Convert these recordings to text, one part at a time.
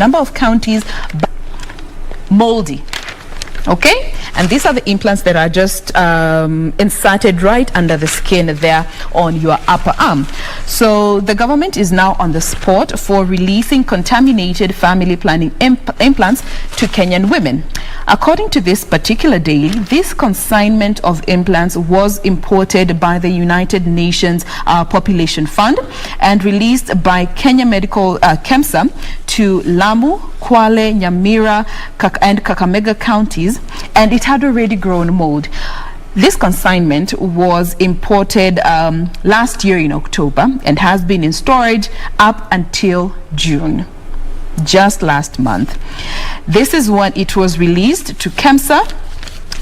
number of counties, moldy. Okay, and these are the implants that are just inserted right under the skin there on your upper arm. So the government is now on the spot for releasing contaminated family planning implants to Kenyan women. According to this particular daily, this consignment of implants was imported by the United Nations Population Fund and released by Kenya Medical KEMSA to Lamu, Kwale, Nyamira, and Kakamega counties, and it had already grown mold. This consignment was imported last year in October and has been in storage up until June, just last month. This is when it was released to KEMSA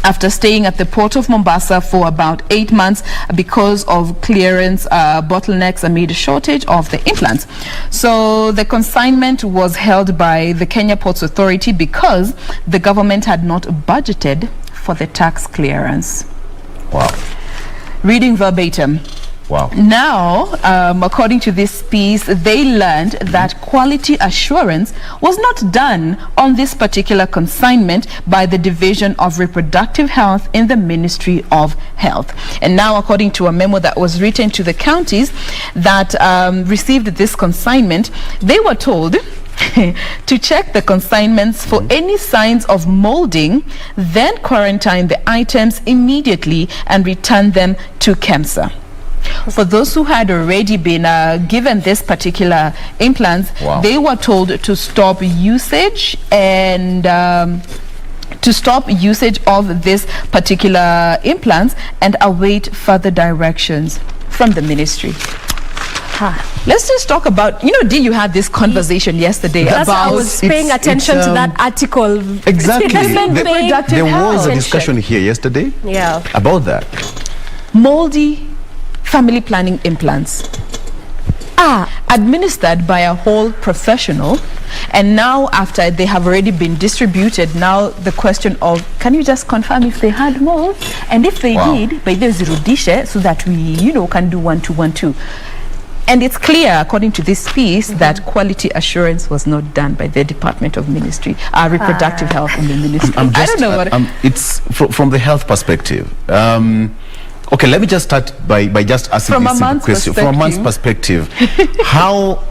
after staying at the port of Mombasa for about 8 months because of clearance bottlenecks amid a shortage of the implants. So the consignment was held by the Kenya Ports Authority because the government had not budgeted for the tax clearance. Wow. Reading verbatim. Wow. Now, according to this piece, they learned that quality assurance was not done on this particular consignment by the Division of Reproductive Health in the Ministry of Health. And now, according to a memo that was written to the counties that received this consignment, they were told to check the consignments for any signs of molding, then quarantine the items immediately and return them to KEMSA. For those who had already been given this particular implants, wow, they were told to stop usage and to stop usage of this particular implants and await further directions from the ministry. Let's just talk about, Dee, you had this conversation yesterday about... I was paying attention to that article. Exactly. There was a discussion here yesterday about that. Moldy family planning implants administered by a whole professional, and now after they have already been distributed, now the question of, can you just confirm if they had mold, and if they did, by the zirudishe, so that we can do 1 2 1 2. And it's clear, according to this piece, that quality assurance was not done by the Department of Ministry, Reproductive Health in the Ministry. I don't know what... it's from the health perspective. Okay, let me just start by just asking this simple question. From a man's perspective, how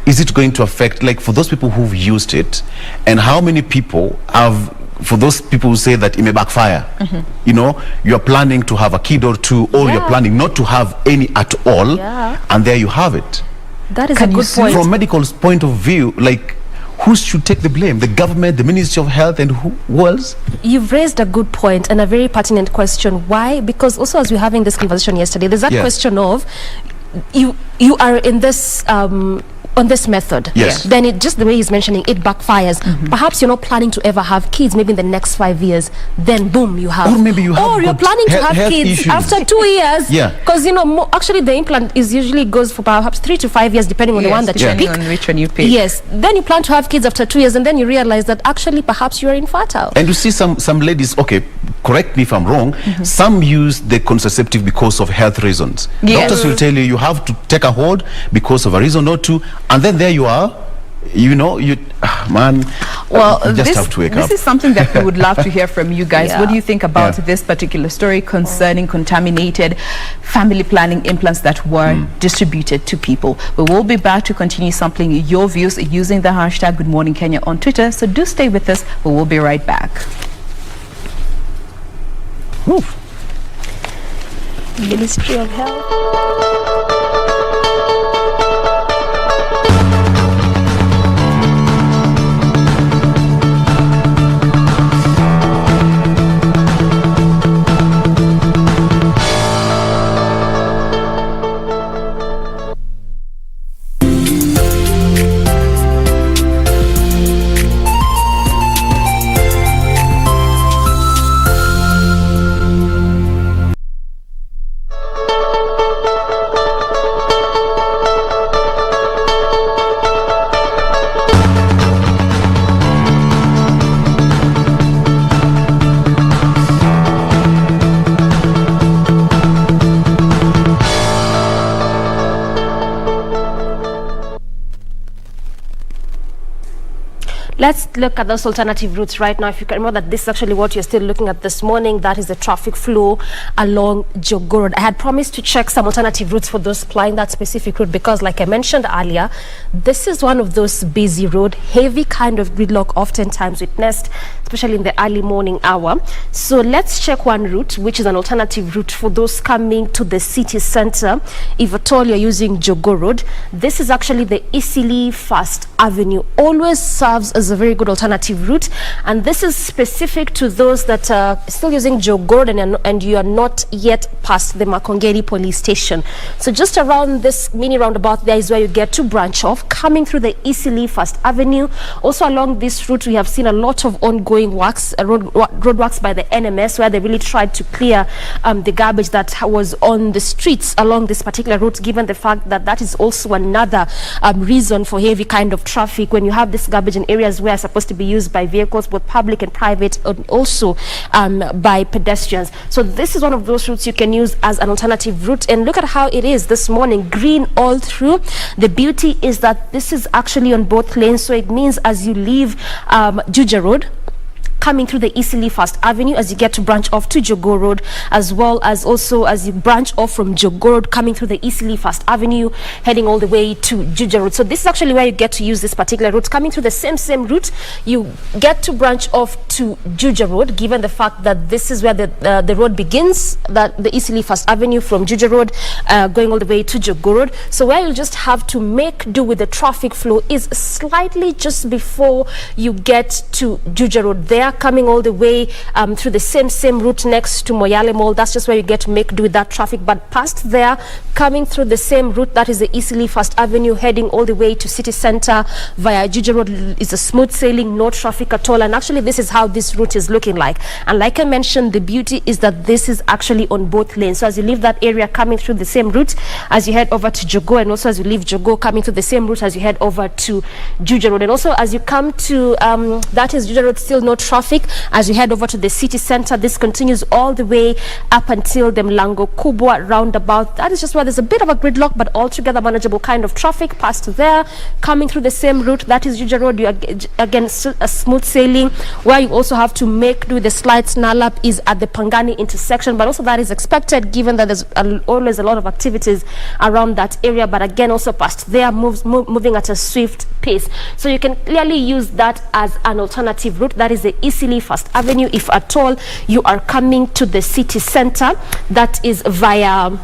is it going to affect, like, for those people who've used it, and how many people have, for those people who say that it may backfire, you're planning to have a kid or two, or you're planning not to have any at all, and there you have it. That is a good point. From medical's point of view, like, who should take the blame? The government, the Ministry of Health, and who else? You've raised a good point and a very pertinent question. Why? Because also, as we were having this conversation yesterday, there's that question of you are in this on this method, then it just the way he's mentioning, it backfires. Perhaps you're not planning to ever have kids, maybe in the next 5 years, then boom, you have. Or maybe you have. Or you're planning to have kids issues after 2 years. Because actually the implant is usually goes for perhaps 3 to 5 years, depending on the one that you pick. On which one you pick. Yes. Then you plan to have kids after 2 years, and then you realize that actually perhaps you are infertile. And you see some ladies, okay, correct me if I'm wrong, some use the contraceptive because of health reasons. Doctors will tell you you have to take a hold because of a reason or two, and then there you are, well, you just have to wake up. This is something that we would love to hear from you guys. What do you think about this particular story concerning contaminated family planning implants that were distributed to people? We will be back to continue sampling your views using the hashtag Good Morning Kenya on Twitter, so do stay with us. We will be right back. Ministry of Health. Let's look at those alternative routes right now. If you can remember that this is actually what you're still looking at this morning. That is the traffic flow along Jogoo Road. I had promised to check some alternative routes for those plying that specific route because, like I mentioned earlier, this is one of those busy road, heavy kind of gridlock oftentimes witnessed, especially in the early morning hour. So let's check one route, which is an alternative route for those coming to the city center. If at all you're using Jogoo Road, this is actually the Eastleigh First Avenue. Always serves as a very good alternative route, and this is specific to those that are still using Jogoo Road and you are not yet past the Makongeni police station. So just around this mini roundabout there is where you get to branch off, coming through the Eastleigh First Avenue. Also along this route we have seen a lot of ongoing works, road works by the NMS, where they really tried to clear the garbage that was on the streets along this particular route, given the fact that that is also another reason for heavy kind of traffic when you have this garbage in areas where it's supposed to be used by vehicles, both public and private, and also by pedestrians. So this is one of those routes you can use as an alternative route. And look at how it is this morning, green all through. The beauty is that this is actually on both lanes, so it means as you leave Juja Road, coming through the Eastleigh First Avenue as you get to branch off to Jogoo Road, as well as also as you branch off from Jogoo Road, coming through the Eastleigh First Avenue, heading all the way to Juja Road. So this is actually where you get to use this particular route. Coming through the same route, you get to branch off to Juja Road, given the fact that this is where the road begins, that the Eastleigh First Avenue from Juja Road, going all the way to Jogoo Road. So where you'll just have to make do with the traffic flow is slightly just before you get to Juja Road. There, coming all the way through the same route next to Moyale Mall, that's just where you get to make do with that traffic. But past there, coming through the same route, that is the Eastleigh First Avenue, heading all the way to city center via Juja Road, is a smooth sailing, no traffic at all. And actually this is how this route is looking like. And like I mentioned, the beauty is that this is actually on both lanes. So as you leave that area, coming through the same route as you head over to Jogoo, and also as you leave Jogoo, coming through the same route as you head over to Juja Road. And also as you come to that is Juja Road, still no traffic. As you head over to the city center, this continues all the way up until the Mlango Kubwa roundabout. That is just where there's a bit of a gridlock, but altogether manageable kind of traffic. Past there, coming through the same route, that is Juja Road, you again a smooth sailing. Where you also have to make do the slight snarl up is at the Pangani intersection, but also that is expected given that there's always a lot of activities around that area. But again, also past there, moving at a swift pace. So you can clearly use that as an alternative route. That is the Eastleigh First Avenue. If at all you are coming to the city center, that is via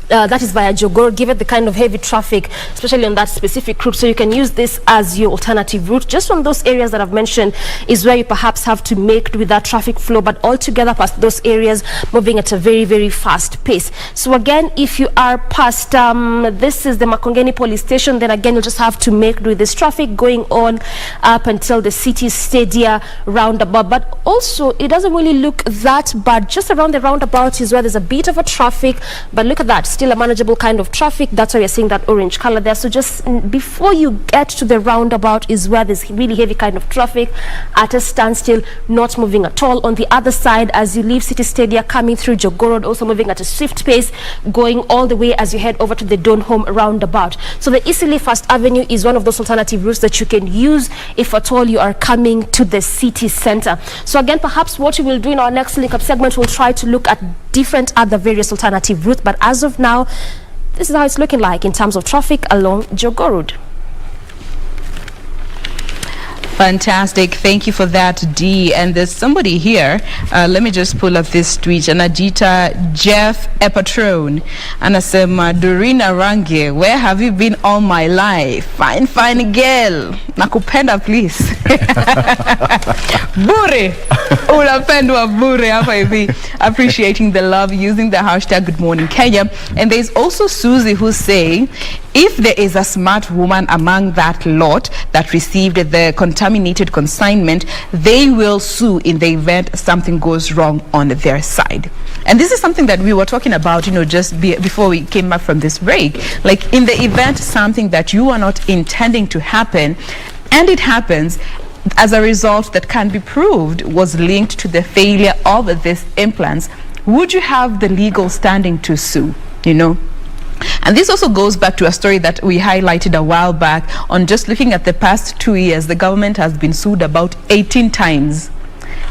Jogoo Road, given the kind of heavy traffic, especially on that specific route. So you can use this as your alternative route. Just from those areas that I've mentioned is where you perhaps have to make do with that traffic flow, but altogether past those areas, moving at a very fast pace. So again, if you are past this is the Makongeni police station, then again you'll just have to make do with this traffic going on up until the city stadia roundabout. But also it doesn't really look that bad. Just around the roundabout is where there's a bit of a traffic, but look at that, still a manageable kind of traffic. That's why you're seeing that orange color there. So just before you get to the roundabout is where there's really heavy kind of traffic at a standstill, not moving at all. On the other side, as you leave City Stadia, coming through Jogoo Road, also moving at a swift pace, going all the way as you head over to the Donholm roundabout. So the Eastleigh First Avenue is one of those alternative routes that you can use if at all you are coming to the city center. So again, perhaps what we will do in our next link up segment, we'll try to look at different other various alternative routes, but as of now, this is how it's looking like in terms of traffic along Jogoo Road. Fantastic. Thank you for that, Dee. And there's somebody here. Let me just pull up this tweet. Anajita Jeff Epatron. Anasema Doreen Arange, where have you been all my life? Fine girl. Nakupenda please. Bure. Unapendwa bure hapa hivi. Appreciating the love, using the hashtag Good Morning Kenya. And there's also Susie who's saying, if there is a smart woman among that lot that received the contaminated consignment, they will sue in the event something goes wrong on their side. And this is something that we were talking about, just before we came back from this break. Like, in the event something that you are not intending to happen, and it happens, as a result that can be proved was linked to the failure of these implants, would you have the legal standing to sue? And this also goes back to a story that we highlighted a while back on just looking at the past 2 years. The government has been sued about 18 times.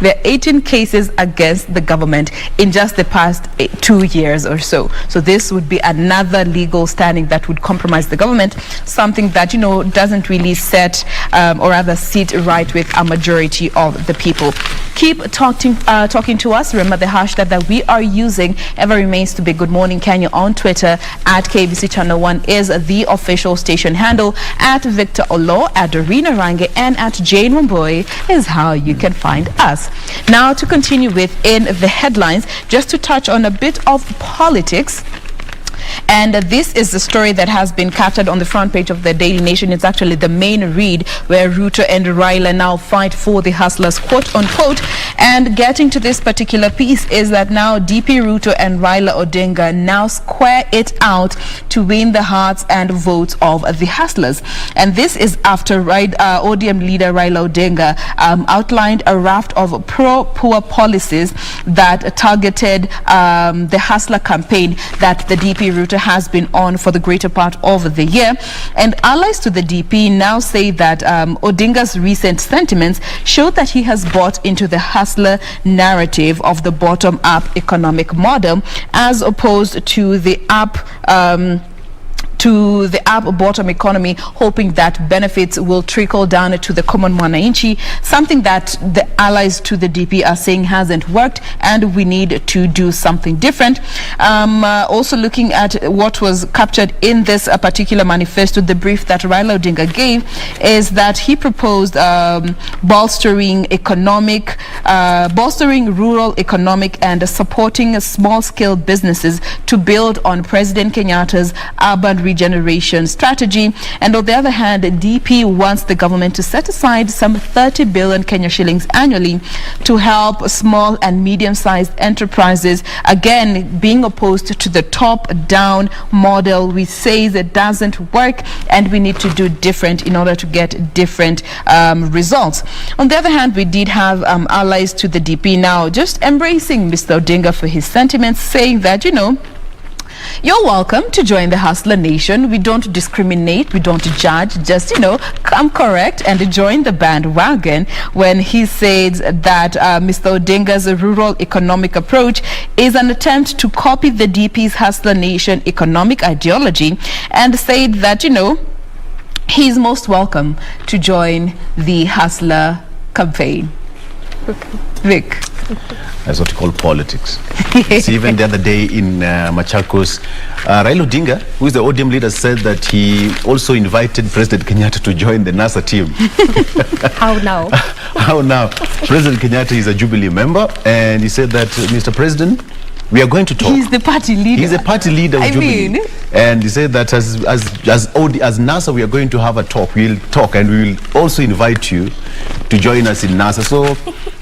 There are 18 cases against the government in just the past 2 years or so. So this would be another legal standing that would compromise the government, something that, you know, doesn't really set or rather sit right with a majority of the people. Keep talking to us. Remember, the hashtag that we are using ever remains to be Good Morning Kenya on Twitter. At KBC Channel 1 is the official station handle. At Victor Oloo, at Doreen and at Jain wambui is how you can find us. Now, to continue within the headlines, just to touch on a bit of politics. And this is the story that has been captured on the front page of the Daily Nation. It's actually the main read, where Ruto and Raila now fight for the hustlers, quote unquote. And getting to this particular piece is that now DP Ruto and Raila Odinga now square it out to win the hearts and votes of the hustlers. And this is after ODM leader Raila Odinga outlined a raft of pro-poor policies that targeted the hustler campaign that the DP Ruto has been on for the greater part of the year. And allies to the DP now say that Odinga's recent sentiments show that he has bought into the hustler narrative of the bottom-up economic model, as opposed to the bottom economy, hoping that benefits will trickle down to the common mwananchi, something that the allies to the DP are saying hasn't worked, and we need to do something different. Also looking at what was captured in this particular manifesto, the brief that Raila Odinga gave is that he proposed bolstering rural economic and supporting small-scale businesses to build on President Kenyatta's urban regeneration strategy. And on the other hand, DP wants the government to set aside some 30 billion Kenya shillings annually to help small and medium-sized enterprises, again being opposed to the top-down model. We say that doesn't work and we need to do different in order to get different results. On the other hand, we did have allies to the DP now just embracing Mr. Odinga for his sentiments, saying that, you know, you're welcome to join the hustler nation. We don't discriminate, we don't judge, just, you know, come correct and join the bandwagon, when he said that Mr. Odinga's rural economic approach is an attempt to copy the DP's hustler nation economic ideology, and said that, you know, he's most welcome to join the hustler campaign. Okay. Vic. That's what you call politics. See, even the other day in Machakos, Raila Odinga, who is the ODM leader, said that he also invited President Kenyatta to join the NASA team. How now? How now? President Kenyatta is a Jubilee member, and he said that, Mr. President, we are going to talk. He's the party leader. He's the party leader of Jubilee. And he said that as NASA, we are going to have a talk. We'll talk, and we will also invite you to join us in NASA. So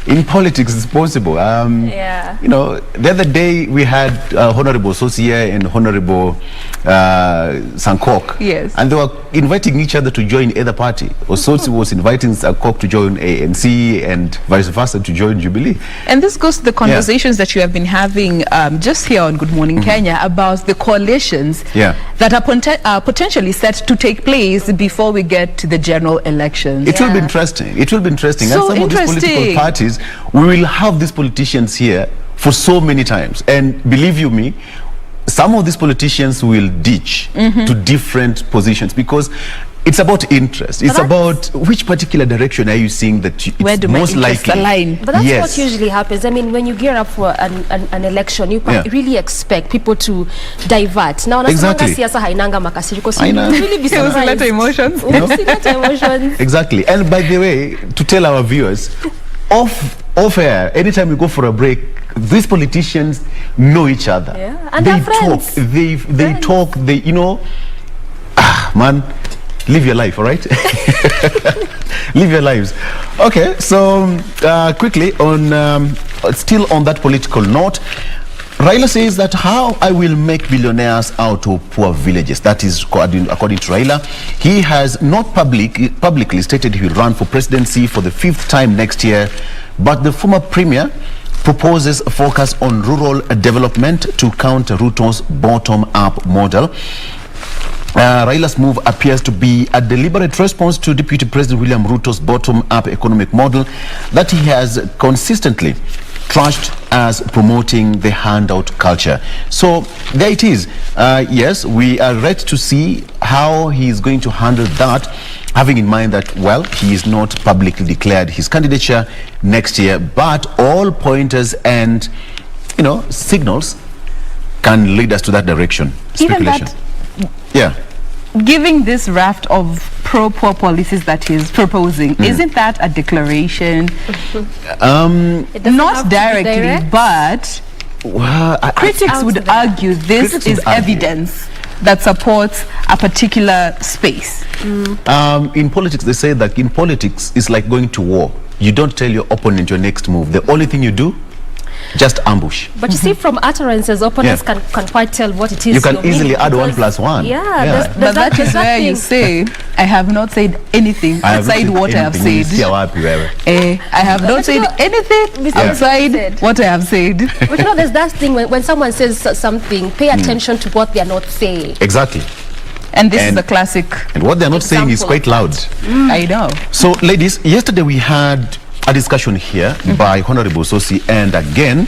in politics, it's possible. You know, the other day we had Honorable Sosia and Honorable Sankok. Yes. And they were inviting each other to join either party. Ososi was inviting Sankok to join ANC and vice versa to join Jubilee. And this goes to the conversations that you have been having just here on Good Morning Kenya about the coalitions that are potentially set to take place before we get to the general elections. It will be interesting. It will be interesting. So and some of these political parties, we will have these politicians here for so many times. And believe you me, some of these politicians will ditch to different positions, because it's about interest. It's about which particular direction are you seeing that it's most likely. Align. But that's what usually happens. I mean, when you gear up for an election, you really expect people to divert. Now, exactly. Really be surprised. Emotions. Exactly. And by the way, to tell our viewers, off air, anytime we go for a break, these politicians know each other. Yeah. And they're friends. They talk, you know, man, live your life, all right? Live your lives. Okay, so quickly, on still on that political note, Raila says that how I will make billionaires out of poor villages. That is according to Raila. He has not publicly stated he will run for presidency for the 5th time next year, but the former premier proposes a focus on rural development to counter Ruto's bottom-up model. Raila's move appears to be a deliberate response to Deputy President William Ruto's bottom-up economic model that he has consistently trashed as promoting the handout culture. So there it is. Yes, we are ready to see how he is going to handle that, having in mind that, well, he is not publicly declared his candidature next year, but all pointers and, you know, signals can lead us to that direction. Speculation. Yeah. Giving this raft of pro-poor policies that he's proposing, isn't that a declaration? Not directly, but critics would argue this is evidence that supports a particular space. In politics, they say that in politics, it's like going to war. You don't tell your opponent your next move. The only thing you do, just ambush. But you see, from utterances, opponents can quite tell what it is. You can easily add 1 + 1. Yeah. But that is where you say, I have not said anything outside what I have said. I have not said anything outside what I have said. But you know, there's that thing when someone says something, pay attention to what they are not saying. Exactly. And this is the classic. And what they're not saying is quite loud. I know. So, ladies, yesterday we had a discussion here by Honorable Sosi and again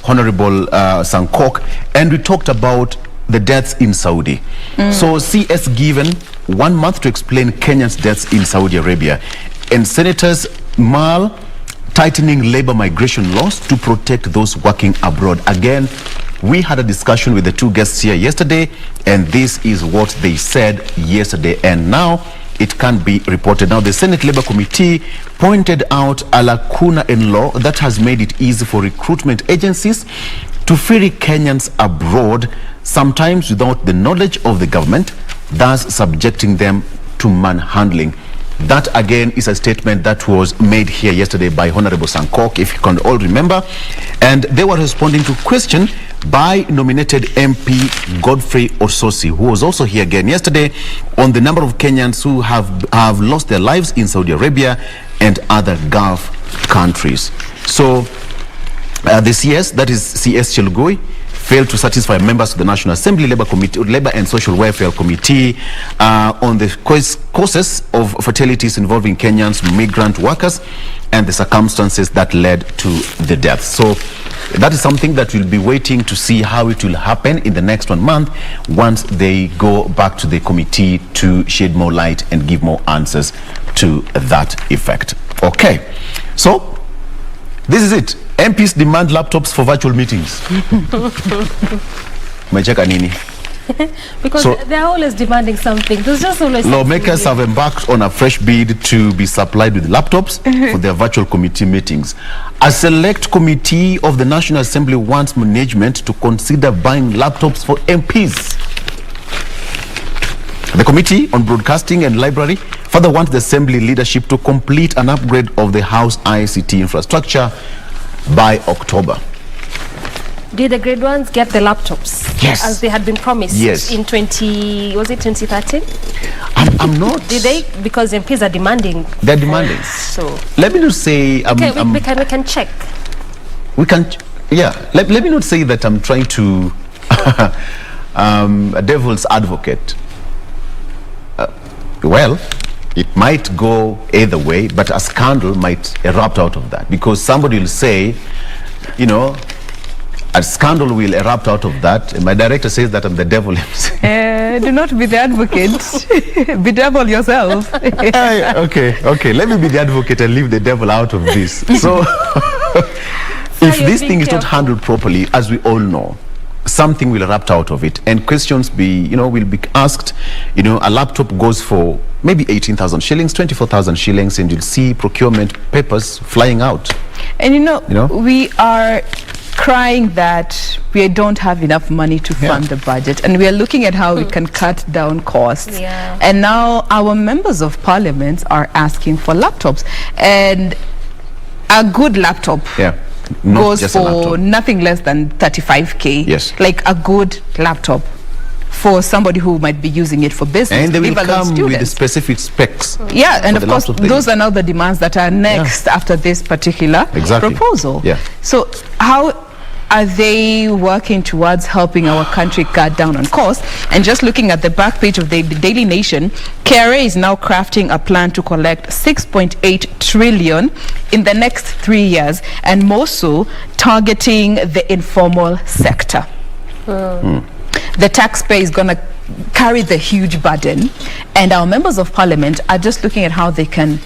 Honorable Sankok, and we talked about the deaths in Saudi. So CS given 1 month to explain Kenya's deaths in Saudi Arabia, and Senators Mal tightening labor migration laws to protect those working abroad. Again, we had a discussion with the two guests here yesterday, and this is what they said yesterday, and now it can be reported. Now, the Senate Labour Committee pointed out a lacuna in law that has made it easy for recruitment agencies to ferry Kenyans abroad, sometimes without the knowledge of the government, thus subjecting them to manhandling. That again is a statement that was made here yesterday by Honorable Sankok, if you can all remember, and they were responding to a question by nominated MP Godfrey Ososi, who was also here again yesterday, on the number of Kenyans who have lost their lives in Saudi Arabia and other Gulf countries. So the CS, that is CS Chelugui, failed to satisfy members of the National Assembly Labor and Social Welfare Committee on the causes of fatalities involving Kenyans migrant workers and the circumstances that led to the deaths. So that is something that we'll be waiting to see how it will happen in the next 1 month once they go back to the committee to shed more light and give more answers to that effect. Okay, so this is it. MPs demand laptops for virtual meetings. Umecheka nini? Because they're always demanding something. There's just always lawmakers have embarked on a fresh bid to be supplied with laptops for their virtual committee meetings. A select committee of the National Assembly wants management to consider buying laptops for MPs. The Committee on Broadcasting and Library further wants the Assembly leadership to complete an upgrade of the House ICT infrastructure by October. Did the grade ones get the laptops? Yes. As they had been promised? Yes. In 2013? I'm not. Did they? Because MPs are demanding. They're demanding. So let me not say. Okay, we can check. We can, yeah. Let me not say that I'm trying to a devil's advocate. Well, it might go either way, but a scandal might erupt out of that, because somebody will say, you know, a scandal will erupt out of that, and my director says that I'm the devil himself. Do not be the advocate. Be devil yourself. Okay. Let me be the advocate and leave the devil out of this. So, if this thing is not handled properly, as we all know, something will erupt out of it, and questions will be asked. You know, a laptop goes for maybe 18,000 shillings, 24,000 shillings, and you'll see procurement papers flying out. And you know, we are crying that we don't have enough money to fund the budget, and we are looking at how we can cut down costs. And now our members of parliament are asking for laptops, and a good laptop goes for nothing less than 35k. Yes. Like a good laptop for somebody who might be using it for business. And they will come with the specific specs. Yeah, and of course, those are now the demands that are next after this particular proposal. Yeah. So how are they working towards helping our country cut down on costs? And just looking at the back page of the Daily Nation, KRA is now crafting a plan to collect 6.8 trillion in the next 3 years, and more so targeting the informal sector. The taxpayer is going to carry the huge burden, and our members of parliament are just looking at how they can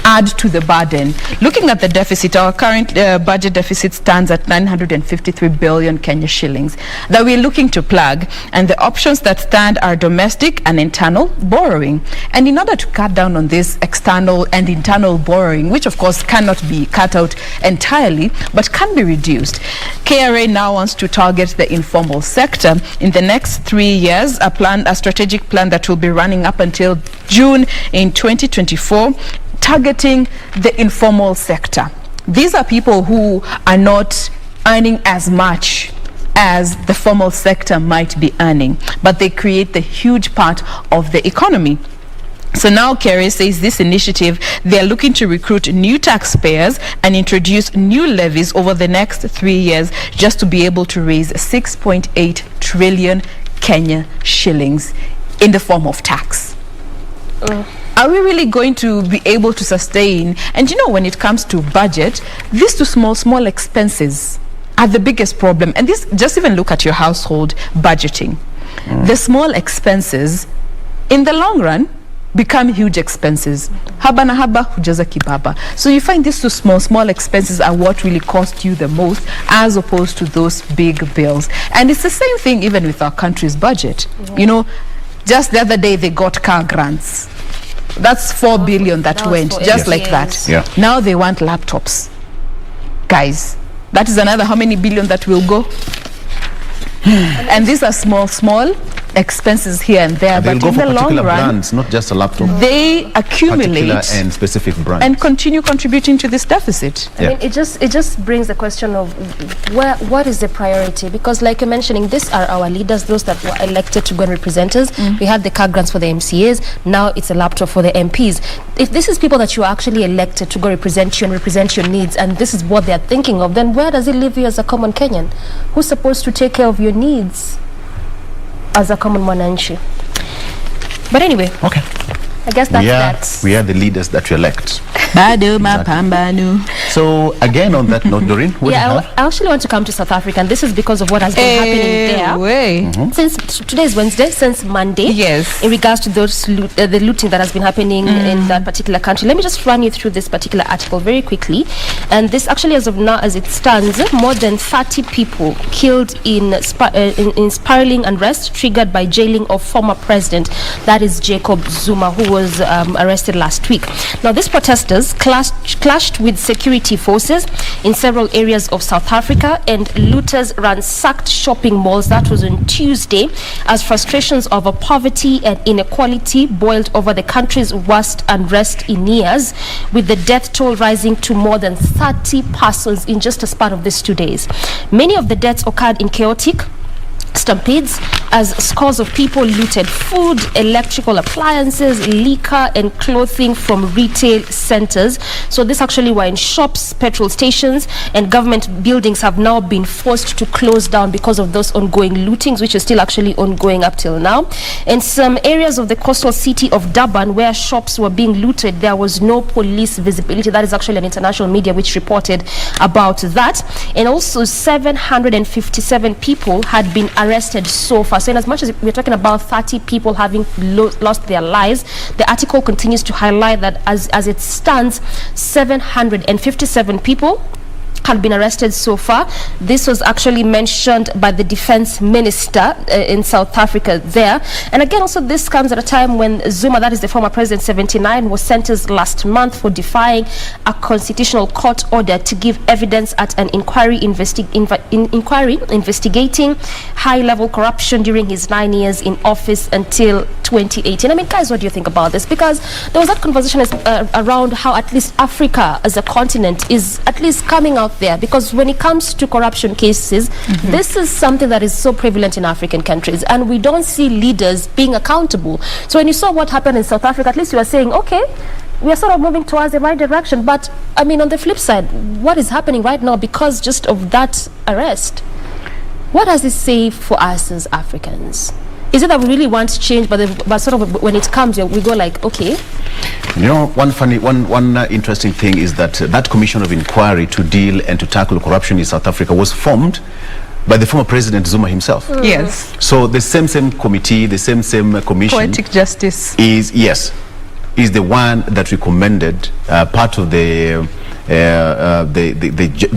add to the burden. Looking at the deficit, our current budget deficit stands at 953 billion Kenya shillings that we're looking to plug, and the options that stand are domestic and internal borrowing. And in order to cut down on this external and internal borrowing, which of course cannot be cut out entirely but can be reduced, KRA now wants to target the informal sector in the next 3 years, a strategic plan that will be running up until June in 2024, targeting the informal sector. These are people who are not earning as much as the formal sector might be earning, but they create the huge part of the economy. So now KRA says this initiative, they're looking to recruit new taxpayers and introduce new levies over the next 3 years just to be able to raise 6.8 trillion Kenya shillings in the form of tax. Are we really going to be able to sustain? And you know, when it comes to budget, these two small expenses are the biggest problem. And this, just even look at your household budgeting. The small expenses in the long run become huge expenses. Haba na haba hujaza kibaba. So you find these two small expenses are what really cost you the most, as opposed to those big bills. And it's the same thing even with our country's budget. You know, just the other day they got car grants. That's 4 billion that went just like that. Now they want laptops. Guys, that is another how many billion that will go? And these are small expenses here and there, but in the long run, brands, not just a laptop, they accumulate and specific brands and continue contributing to this deficit. I mean, it just brings the question of what is the priority? Because like you're mentioning, these are our leaders, those that were elected to go and represent us. We had the car grants for the MCAs, now it's a laptop for the MPs. If this is people that you are actually elected to go represent you and represent your needs, and this is what they're thinking of, then where does it leave you as a common Kenyan? Who's supposed to take care of your needs as a common mwananchi? But anyway, okay, I guess that's we are the leaders that we elect. Exactly. So again, on that note, Doreen, what do you have? I actually want to come to South Africa, and this is because of what has been happening there since today is Wednesday, since Monday. Yes. In regards to those the looting that has been happening in that particular country. Let me just run you through this particular article very quickly. And this actually, as of now, as it stands, more than 30 people killed in spiraling unrest triggered by jailing of former president, that is Jacob Zuma, who was arrested last week. Now, these protesters clashed with security forces in several areas of South Africa, and looters ransacked shopping malls. That was on Tuesday, as frustrations over poverty and inequality boiled over the country's worst unrest in years, with the death toll rising to more than 30 persons in just a span of these 2 days. Many of the deaths occurred in chaotic stampedes as scores of people looted food, electrical appliances, liquor and clothing from retail centers. So this actually were in shops, petrol stations, and government buildings have now been forced to close down because of those ongoing lootings, which is still actually ongoing up till now. In some areas of the coastal city of Durban, where shops were being looted, there was no police visibility. That is actually an international media which reported about that. And also 757 people had been arrested so far. So in as much as we're talking about 30 people having lost their lives, the article continues to highlight that as it stands, 757 people had been arrested so far. This was actually mentioned by the defense minister in South Africa there. And again, also this comes at a time when Zuma, that is the former president, 79, was sentenced last month for defying a constitutional court order to give evidence at an inquiry investigating high-level corruption during his 9 years in office until 2018. I mean, guys, what do you think about this? Because there was that conversation around how at least Africa as a continent is at least coming out there, because when it comes to corruption cases, this is something that is so prevalent in African countries, and we don't see leaders being accountable. So when you saw what happened in South Africa, at least you are saying, okay, we are sort of moving towards the right direction. But I mean, on the flip side, what is happening right now because just of that arrest? What does it say for us as Africans? Is it that we really want change, but sort of when it comes, we go like, okay? You know, one interesting thing is that that commission of inquiry to deal and to tackle corruption in South Africa was formed by the former President Zuma himself. Yes. So the same committee, the same commission. Poetic justice. Is the one that recommended part of the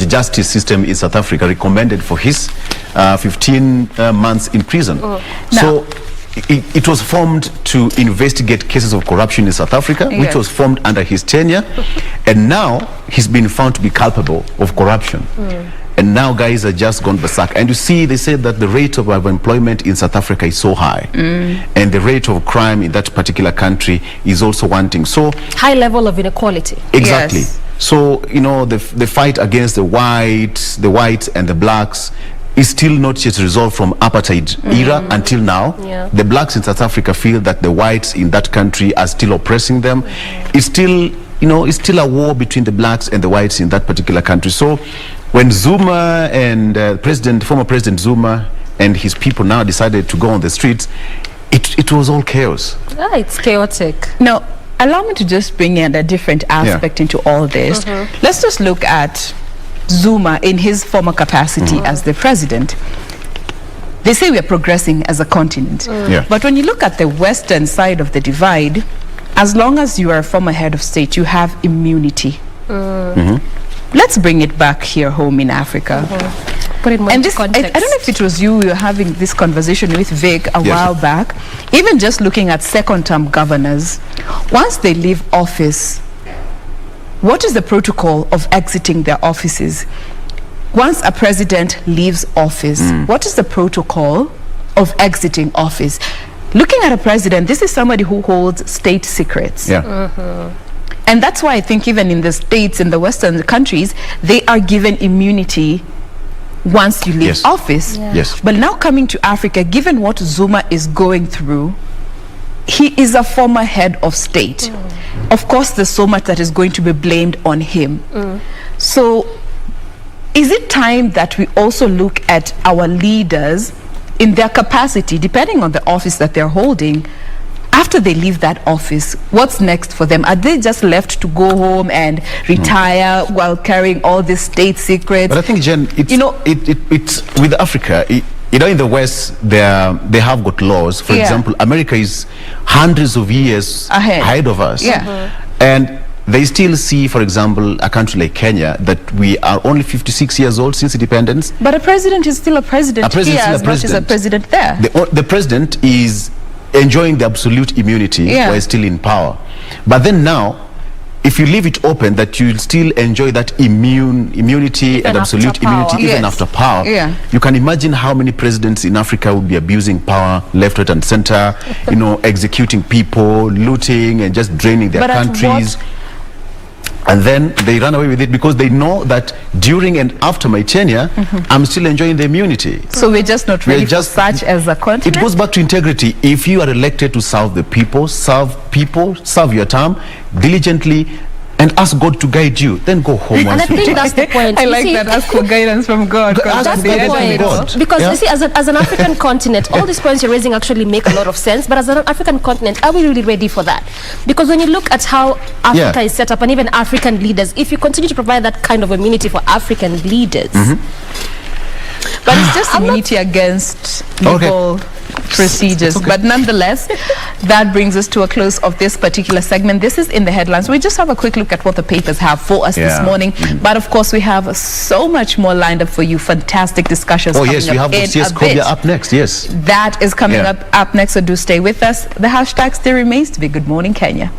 justice system in South Africa recommended for his 15 months in prison. So it was formed to investigate cases of corruption in South Africa, which was formed under his tenure, and now he's been found to be culpable of corruption. And now guys are just gone berserk. And you see, they say that the rate of unemployment in South Africa is so high, and the rate of crime in that particular country is also wanting. So high level of inequality. Exactly. Yes. So, you know, the fight against the whites and the blacks is still not yet resolved from apartheid era until now. The blacks in South Africa feel that the whites in that country are still oppressing them. It's still, you know, it's still a war between the blacks and the whites in that particular country. So when Zuma and former President Zuma and his people now decided to go on the streets, it was all chaos. It's chaotic. Now, allow me to just bring in a different aspect into all this. Let's just look at Zuma in his former capacity as the president. They say we are progressing as a continent. But when you look at the western side of the divide, as long as you are a former head of state, you have immunity. Let's bring it back here home in Africa. Put it more into context. I don't know if it was you, we were having this conversation with Vic a while back. Even just looking at second-term governors, once they leave office, what is the protocol of exiting their offices? Once a president leaves office, what is the protocol of exiting office? Looking at a president, this is somebody who holds state secrets. And that's why I think even in the States, in the Western countries, they are given immunity once you leave office. But now coming to Africa, given what Zuma is going through, he is a former head of state. Of course, there's so much that is going to be blamed on him. So is it time that we also look at our leaders in their capacity, depending on the office that they're holding, after they leave that office, what's next for them? Are they just left to go home and retire while carrying all these state secrets? But I think, Jen, it's, you know, it's with Africa, you know, in the West, they have got laws. For example, America is hundreds of years ahead of us. And they still see, for example, a country like Kenya, that we are only 56 years old since independence. But a president is still a president here as much as a president there. The president is enjoying the absolute immunity while still in power. But then now, if you leave it open that you'll still enjoy that immunity and absolute immunity even after power, you can imagine how many presidents in Africa would be abusing power left, right and center, you know, executing people, looting and just draining their countries. And then they run away with it because they know that during and after my tenure, I'm still enjoying the immunity. So we're just not ready for such as a continent? It goes back to integrity. If you are elected to serve the people, serve your term diligently, and ask God to guide you, then go home. And I think that's the point. I like that, ask for guidance from God. That's the point. Because you see, as an African continent, all these points you're raising actually make a lot of sense. But as an African continent, are we really ready for that? Because when you look at how Africa is set up, and even African leaders, if you continue to provide that kind of immunity for African leaders, but it's just immunity against legal procedures. But nonetheless, that brings us to a close of this particular segment. This is In the Headlines. We just have a quick look at what the papers have for us this morning. But of course, we have so much more lined up for you. Fantastic discussions coming up. We have the up next. That is coming up next, so do stay with us. The hashtag still remains to be Good Morning Kenya.